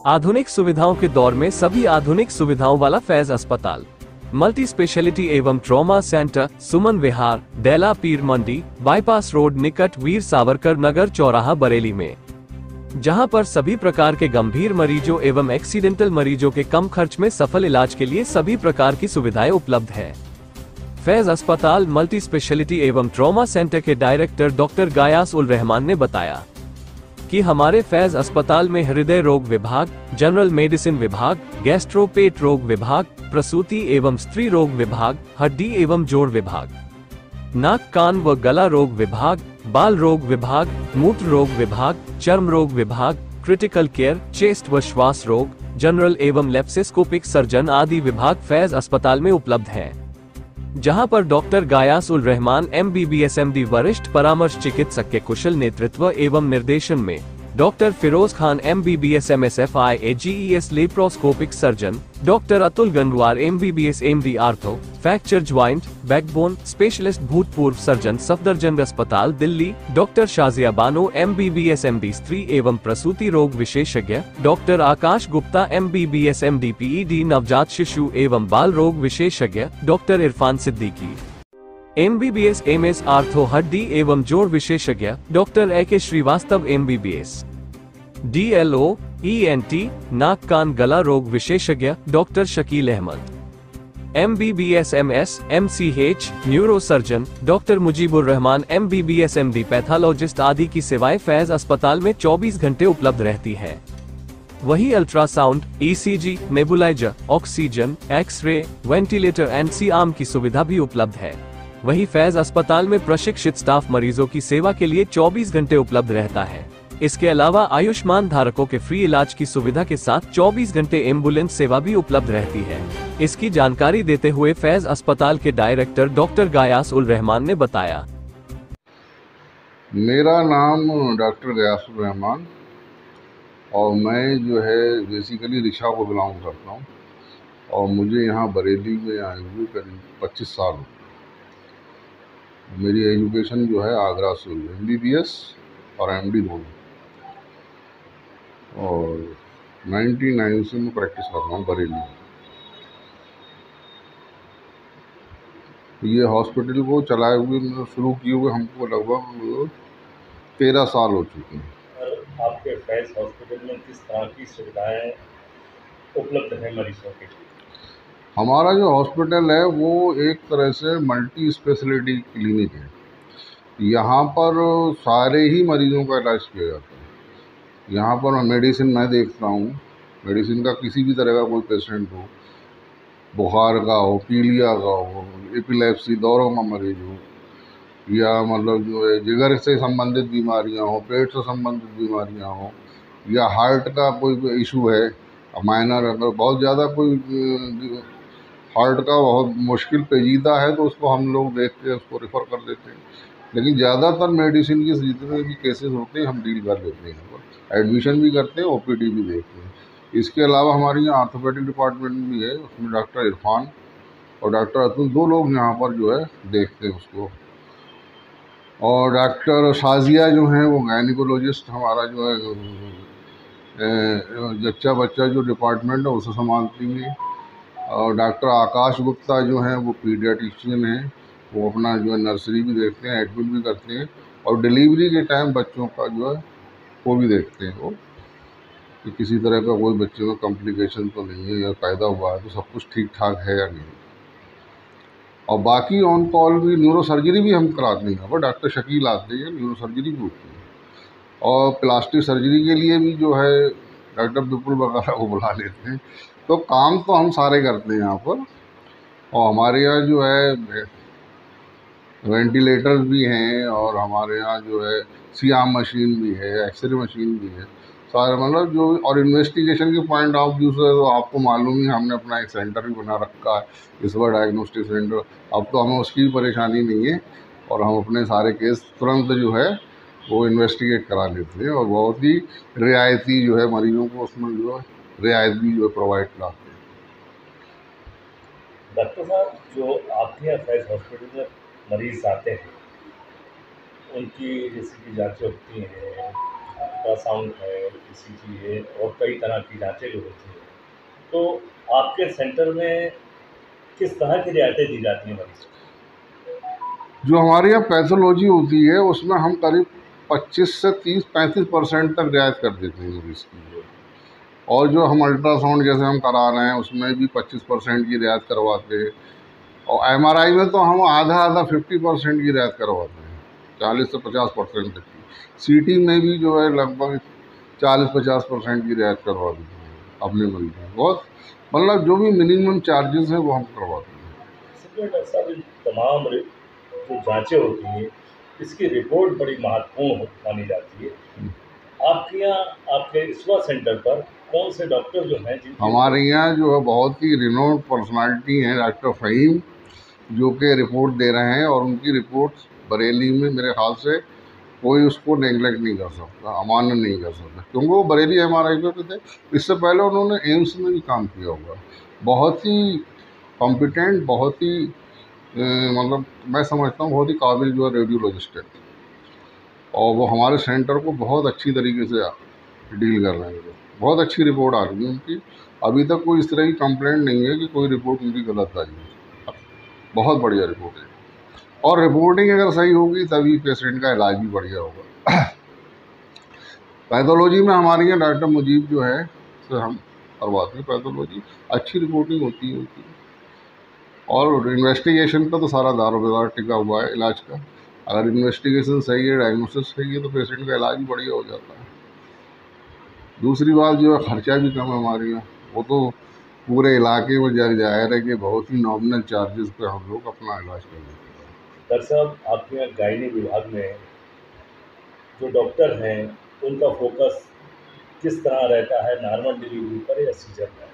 आधुनिक सुविधाओं के दौर में सभी आधुनिक सुविधाओं वाला फैज अस्पताल, मल्टी स्पेशलिटी एवं ट्रॉमा सेंटर, सुमन विहार, डेला पीर मंडी, बाईपास रोड निकट वीर सावरकर नगर चौराहा बरेली में, जहां पर सभी प्रकार के गंभीर मरीजों एवं एक्सीडेंटल मरीजों के कम खर्च में सफल इलाज के लिए सभी प्रकार की सुविधाएं उपलब्ध है। फैज अस्पताल मल्टी स्पेशलिटी एवं ट्रॉमा सेंटर के डायरेक्टर डॉक्टर गायास उल रहमान ने बताया कि हमारे फैज अस्पताल में हृदय रोग विभाग, जनरल मेडिसिन विभाग, गैस्ट्रो पेट रोग विभाग, प्रसूति एवं स्त्री रोग विभाग, हड्डी एवं जोड़ विभाग, नाक कान व गला रोग विभाग, बाल रोग विभाग, मूत्र रोग विभाग, चर्म रोग विभाग, क्रिटिकल केयर, चेस्ट व श्वास रोग, जनरल एवं लेप्सिस्कोपिक सर्जन आदि विभाग फैज अस्पताल में उपलब्ध है। जहां पर डॉक्टर गायास उल रहमान MBBS MD वरिष्ठ परामर्श चिकित्सक के कुशल नेतृत्व एवं निर्देशन में doctor Firoz Khan MBBS MSFI AGES laparoscopic surgeon, doctor Atul Gangwar MBBS MD ortho, fracture joint, backbone specialist भूतपूर्व सर्जन सफदरजंग अस्पताल Delhi, doctor Shazia Bano MBBS MD स्त्री एवं प्रसूति रोग विशेषज्ञ, doctor Akash Gupta MBBS MD PED नवजात शिशु एवं बाल रोग विशेषज्ञ, doctor Irfan Siddiqui MBBS MS ortho हड्डी एवं जोड़ विशेषज्ञ, doctor AK Srivastava MBBS DLO ENT नाक कान गला रोग विशेषज्ञ, doctor Shakeel Ahmed MBBS MS MCH neuro surgeon, doctor Mujibur Rahman MBBS MD pathologist आदि की सेवाएं फैज अस्पताल में 24 घंटे उपलब्ध रहती है। वही ultrasound, ECG, nebuliser, oxygen, x ray, ventilator and C-आर्म की सुविधा भी उपलब्ध है। वही फैज अस्पताल में प्रशिक्षित स्टाफ मरीजों की सेवा के लिए 24 घंटे उपलब्ध रहता है। इसके अलावा आयुष्मान धारकों के फ्री इलाज की सुविधा के साथ 24 घंटे एम्बुलेंस सेवा भी उपलब्ध रहती है। इसकी जानकारी देते हुए फैज अस्पताल के डायरेक्टर डॉक्टर गायास उल रहमान ने बताया। मेरा नाम डॉक्टर गायास उल रहमान और मैं जो है बेसिकली रिक्शा को बिलोंग करता हूँ और मुझे यहाँ बरेली में आए हुए करीब 25 साल हो। मेरी एजुकेशन जो है आगरा से हुई, MBBS और MD दोनों, और 99 से मैं प्रैक्टिस कर रहा हूँ बरेली। ये हॉस्पिटल को चलाए हुए शुरू किए हुए हमको लगभग 13 साल हो चुके हैं। आपके फैज हॉस्पिटल में किस तरह की सुविधाएं उपलब्ध हैं मरीजों के लिए? हमारा जो हॉस्पिटल है वो एक तरह से मल्टी स्पेशलिटी क्लिनिक है। यहाँ पर सारे ही मरीजों का इलाज किया जाता है। यहाँ पर मेडिसिन मैं देखता हूँ, मेडिसिन का किसी भी तरह का कोई पेशेंट हो, बुखार का हो, पीलिया का हो, एपिलेप्सी दौरों का मरीज हो, या मतलब जो है जिगर से संबंधित बीमारियाँ हो, पेट से संबंधित बीमारियाँ हो, या हार्ट का कोई इशू है माइनर, अगर बहुत ज़्यादा कोई हार्ट का बहुत मुश्किल पेचीदा है तो उसको हम लोग देखते हैं, उसको रेफ़र कर देते हैं। लेकिन ज़्यादातर मेडिसिन के जितने भी केसेस होते हैं हम डील कर लेते हैं, एडमिशन भी करते हैं, OPD भी देखते हैं। इसके अलावा हमारे यहाँ ऑर्थोपेडिक डिपार्टमेंट भी है, उसमें डॉक्टर इरफान और डॉक्टर अतुल 2 लोग यहाँ पर जो है देखते हैं उसको। और डॉक्टर शाजिया जो हैं वो गायनिकोलॉजिस्ट हमारा जो है जच्चा बच्चा जो डिपार्टमेंट है उसे संभालती हैं। और डॉक्टर आकाश गुप्ता जो हैं वो पीडियाट्रिशियन हैं, वो अपना जो है नर्सरी भी देखते हैं, एडमिट भी करते हैं, और डिलीवरी के टाइम बच्चों का जो है वो भी देखते हैं वो कि किसी तरह का कोई बच्चे में कॉम्प्लिकेशन तो नहीं है, या पैदा हुआ है तो सब कुछ ठीक ठाक है या नहीं। और बाकी ऑन कॉल भी न्यूरो सर्जरी भी हम कराते हैं, यहाँ पर डॉक्टर शकील आते हैं, न्यूरो सर्जरी भी होती है। और प्लास्टिक सर्जरी के लिए भी जो है डॉक्टर विपुल वगैरह को बुला लेते हैं। तो काम तो हम सारे करते हैं यहाँ पर। और हमारे यहाँ जो है वेंटिलेटर्स भी हैं, और हमारे यहाँ जो है C-आर्म मशीन भी है, एक्सरे मशीन भी है, सारे मतलब जो, और इन्वेस्टिगेशन के पॉइंट ऑफ व्यू से तो आपको मालूम ही, हमने अपना एक सेंटर भी बना रखा है, इस बार डायग्नोस्टिक सेंटर। अब तो हमें उसकी भी परेशानी नहीं है और हम अपने सारे केस तुरंत जो है वो इन्वेस्टिगेट करा लेते हैं, और बहुत ही रियायती जो है मरीजों को उसमें जो है रियायत भी जो है प्रोवाइड कराते हैं। डॉक्टर साहब, जो आपके यहाँ फैज हॉस्पिटल में मरीज आते हैं उनकी जैसे कि जाँचें होती हैं अल्ट्रासाउंड है, ईसीजी है और कई तरह की जाँचें जो होती हैं। तो आपके सेंटर में किस तरह की रियायतें दी जाती हैं मरीज़ों को? जो हमारे यहाँ पैथोलॉजी होती है उसमें हम करीब 25 से 30-35% तक रियायत कर देते हैं मरीज़ की। और जो हम अल्ट्रासाउंड जैसे हम करा रहे हैं उसमें भी 25% की रियायत करवाते हैं। और एमआरआई में तो हम आधा 50% की रियायत करवाते हैं, 40 से 50% तक की। सीटी में भी जो है लगभग 40-50% की रियायत करवा देते हैं अपने मरीजों में। बहुत मतलब जो भी मिनिमम चार्जेस हैं वो हम करवाते हैं। इसलिए डॉक्टर साहब इन तमाम जो जाँचें होती हैं, इसकी रिपोर्ट बड़ी महत्वपूर्ण मानी जाती है। आपके यहाँ आपके इस्वा सेंटर पर कौन से डॉक्टर जो हैं जिनकी हमारे यहाँ जो है बहुत ही रिनोन्ड पर्सनालिटी हैं, डॉक्टर फ़हीम, जो कि रिपोर्ट दे रहे हैं। और उनकी रिपोर्ट बरेली में मेरे ख्याल से कोई उसको नेगलेक्ट नहीं कर सकता, अमान्य नहीं कर सकता, क्योंकि वो बरेली एमआरआई पे थे। इससे पहले उन्होंने एम्स में भी काम किया हुआ। बहुत ही कॉम्पिटेंट, बहुत ही मतलब मैं समझता हूँ बहुत ही काबिल जो है रेडियोलॉजिस्ट है। और वो हमारे सेंटर को बहुत अच्छी तरीके से डील कर रहे हैं। बहुत अच्छी रिपोर्ट आ रही है उनकी। अभी तक कोई इस तरह की कंप्लेंट नहीं है कि कोई रिपोर्ट उनकी गलत आई है। बहुत बढ़िया रिपोर्ट है। और रिपोर्टिंग अगर सही होगी तभी पेशेंट का इलाज भी बढ़िया होगा। पैथोलॉजी में हमारे यहाँ डॉक्टर मुजीब जो है से हम करवाते हैं पैथोलॉजी। अच्छी रिपोर्टिंग होती है उनकी। और इन्वेस्टिगेशन पर तो सारा दारोमदार टिका हुआ है इलाज का। अगर इन्वेस्टिगेशन सही है, डायग्नोसिस सही है, तो पेशेंट का इलाज भी बढ़िया हो जाता है। दूसरी बात जो है खर्चा भी कम है हमारे यहाँ। वो तो पूरे इलाके में जग जाहिर है कि बहुत ही नॉमिनल चार्जेस पे हम लोग अपना इलाज कर लेते हैं। डॉक्टर साहब आपके यहाँ गायनी विभाग में जो डॉक्टर हैं उनका फोकस किस तरह रहता है, नॉर्मल डिलीवरी पर या सीजर पर?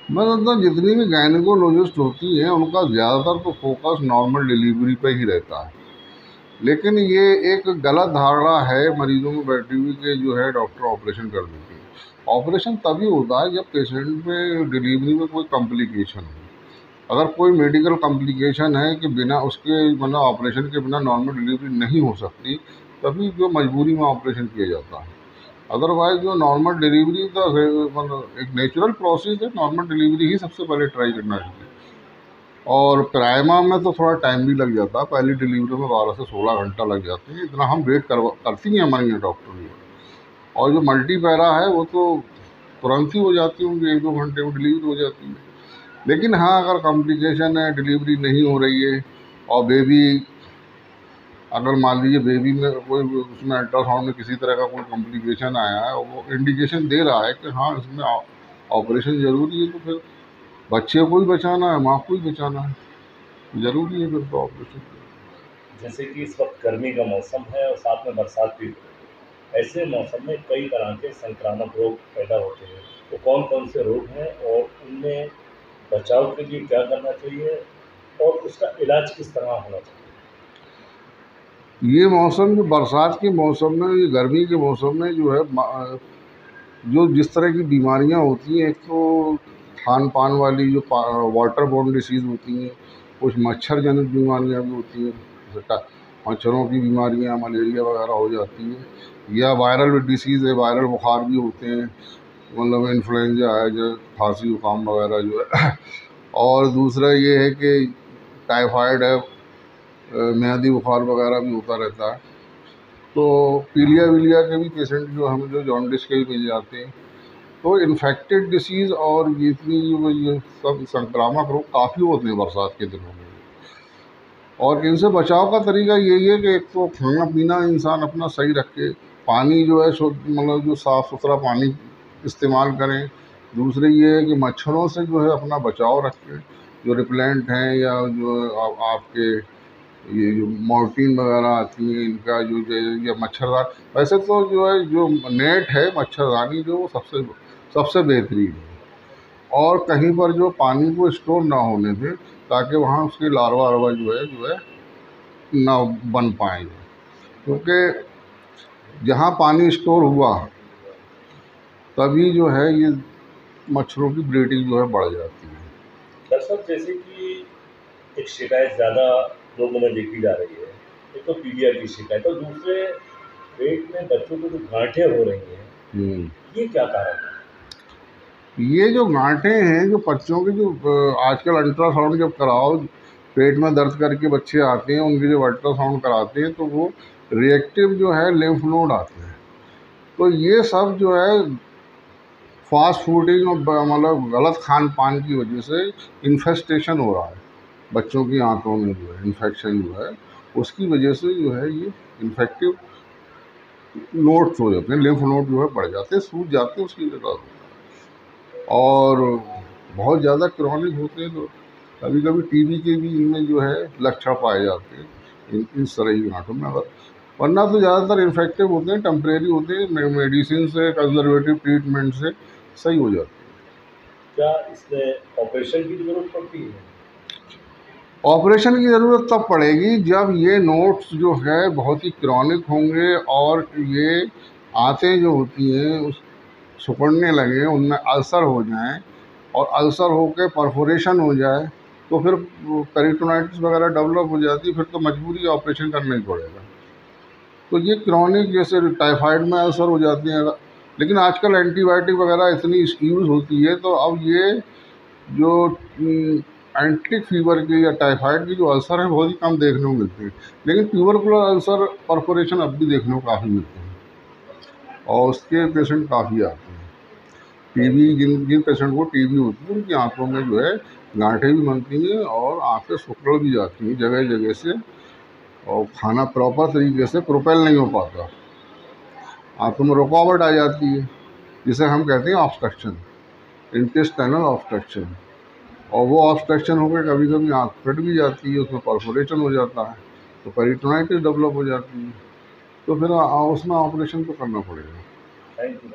मैं समझता हूँ जितनी भी गायनिकोलॉजिस्ट होती हैं उनका ज़्यादातर तो फोकस नॉर्मल डिलीवरी पे ही रहता है। लेकिन ये एक गलत धारणा है मरीजों में बैठी हुई कि जो है डॉक्टर ऑपरेशन कर देते हैं। ऑपरेशन तभी होता है जब पेशेंट में डिलीवरी में कोई कॉम्प्लिकेशन हो। अगर कोई मेडिकल कॉम्प्लिकेशन है कि बिना उसके मतलब ऑपरेशन के बिना नॉर्मल डिलीवरी नहीं हो सकती, तभी जो मजबूरी में ऑपरेशन किया जाता है। अदरवाइज जो नॉर्मल डिलीवरी तो मतलब एक नेचुरल प्रोसेस है। नॉर्मल डिलीवरी ही सबसे पहले ट्राई करना चाहिए। और प्राइमा में तो थोड़ा टाइम भी लग जाता है। पहली डिलीवरी में 12 से 16 घंटा लग जाते हैं। इतना हम वेट करती हैं हमारे यहाँ डॉक्टर भी। और जो मल्टी पैरा है वो तो तुरंत ही हो जाती है, उनकी 1-2 घंटे में डिलीवरी हो जाती है। लेकिन हाँ, अगर कॉम्प्लिकेशन है, डिलीवरी नहीं हो रही है और बेबी अगर मान लीजिए बेबी में कोई उसमें अल्ट्रासाउंड में किसी तरह का कोई कॉम्प्लिकेशन आया है और वो इंडिकेशन दे रहा है कि हाँ इसमें ऑपरेशन ज़रूरी है, तो फिर बच्चे को ही बचाना है, माँ को ही बचाना है, ज़रूरी है फिर तो ऑपरेशन। जैसे कि इस वक्त गर्मी का मौसम है और साथ में बरसात भी हो रही है, ऐसे मौसम में कई तरह के संक्रामक रोग पैदा होते हैं। तो कौन कौन से रोग हैं और उनमें बचाव के लिए क्या करना चाहिए और उसका इलाज किस तरह होना चाहिए? ये मौसम जो बरसात के मौसम में, ये गर्मी के मौसम में जो है जो जिस तरह की बीमारियां होती हैं, एक तो खान पान वाली जो वाटर बोर्न डिसीज़ होती हैं, कुछ मच्छर जनित बीमारियां भी होती हैं, जैसे मच्छरों की बीमारियां, मलेरिया वगैरह हो जाती हैं। या वायरल डिसीज़ है, वायरल बुखार भी होते हैं, मतलब इन्फ्लुएंजा है, जो खांसी जुकाम वगैरह जो है। और दूसरा ये है कि टाइफाइड है, म्यादी बुखार वगैरह भी होता रहता है। तो पीलिया विलिया के भी पेशेंट जो हमें जो जॉन्डिस के भी मिल जाते हैं। तो इन्फेक्टेड डिसीज़ और ये इतनी जो ये सब संक्रामक रोग काफ़ी होते हैं बरसात के दिनों में। और इनसे बचाव का तरीका यही है कि एक तो खाना पीना इंसान अपना सही रखे, पानी जो है शुद्ध मतलब जो साफ़ सुथरा पानी इस्तेमाल करें। दूसरे ये है कि मच्छरों से जो है अपना बचाव रखें, जो रिपेलेंट हैं या जो आपके ये जो मॉर्टीन वगैरह आती हैं, इनका जो या मच्छरदानी, वैसे तो जो है जो नेट है मच्छरदानी जो वो सबसे सबसे बेहतरीन है। और कहीं पर जो पानी को स्टोर ना होने दें, ताकि वहाँ उसकी लार्वा वार्वा जो है ना बन पाएंगे। क्योंकि जहाँ पानी स्टोर हुआ तभी जो है ये मच्छरों की ब्रीडिंग जो है बढ़ जाती है। डॉक्टर साहब जैसे कि एक शिकायत ज़्यादा लोगों में देखी जा रही है, एक तो पीलिया की शिकायत और दूसरे पेट में बच्चों को जो गांठें हो रही हैं, ये क्या कारण है? ये जो गांठें हैं, जो बच्चों की जो आजकल अल्ट्रासाउंड जब कराओ, पेट में दर्द करके बच्चे आते हैं, उनकी जब अल्ट्रासाउंड कराते हैं तो वो रिएक्टिव जो है लिम्फ नोड आते हैं। तो ये सब जो है फास्ट फूडिंग और मतलब गलत खान पान की वजह से इन्फेस्टेशन हो रहा है बच्चों की आंतों में, जो है इन्फेक्शन जो है उसकी वजह से जो है ये इन्फेक्टिव नोड्स हो जाते हैं, लिम्फ नोड जो है बढ़ जाते हैं, सूज जाते हैं उसकी जगह, और बहुत ज़्यादा क्रॉनिक होते हैं तो कभी कभी टीबी के भी इनमें जो है लक्षण पाए जाते हैं इस तरह की गांठों में। अगर वरना तो ज़्यादातर इन्फेक्टिव होते हैं, टेम्परेरी होते हैं, मेडिसिन से कंजर्वेटिव ट्रीटमेंट से सही हो जाते हैं। क्या इसमें ऑपरेशन की जरूरत पड़ती है? ऑपरेशन की ज़रूरत तब पड़ेगी जब ये नोट्स जो है बहुत ही क्रॉनिक होंगे और ये आंतें जो होती हैं उस सिकुड़ने लगे, उनमें अल्सर हो जाएं और अल्सर होकर परफोरेशन हो जाए तो फिर पेरिटोनाइटिस वगैरह डेवलप हो जाती है, फिर तो मजबूरी ऑपरेशन करना ही पड़ेगा। तो ये क्रॉनिक जैसे टाइफाइड में अल्सर हो जाते हैं, लेकिन आजकल एंटीबायोटिक वगैरह इतनी यूज़ होती है तो अब ये जो एंटिक फीवर की या टाइफाइड की जो अल्सर है बहुत ही कम देखने को मिलते हैं, लेकिन ट्यूबरकुलर अल्सर परफोरेशन अब भी देखने को काफ़ी मिलते हैं और उसके पेशेंट काफ़ी आते हैं। टीबी, जिन जिन पेशेंट को टीबी होती है उनकी आंखों में जो है गांठें भी बनती हैं और आंखें सिकुड़ भी जाती हैं जगह जगह से, और खाना प्रॉपर तरीके से प्रोपेल नहीं हो पाता, आंखों में रुकावट आ जाती है जिसे हम कहते हैं ऑब्स्ट्रक्शन, इंटेस्टाइनल ऑब्स्ट्रक्शन, और वो ऑब्स्ट्रक्शन होकर कभी कभी आँख फट भी जाती है, उसमें परफोरेशन हो जाता है तो पेरिटोनाइटिस डेवलप हो जाती है, तो फिर उसमें ऑपरेशन तो करना पड़ेगा। Thank you.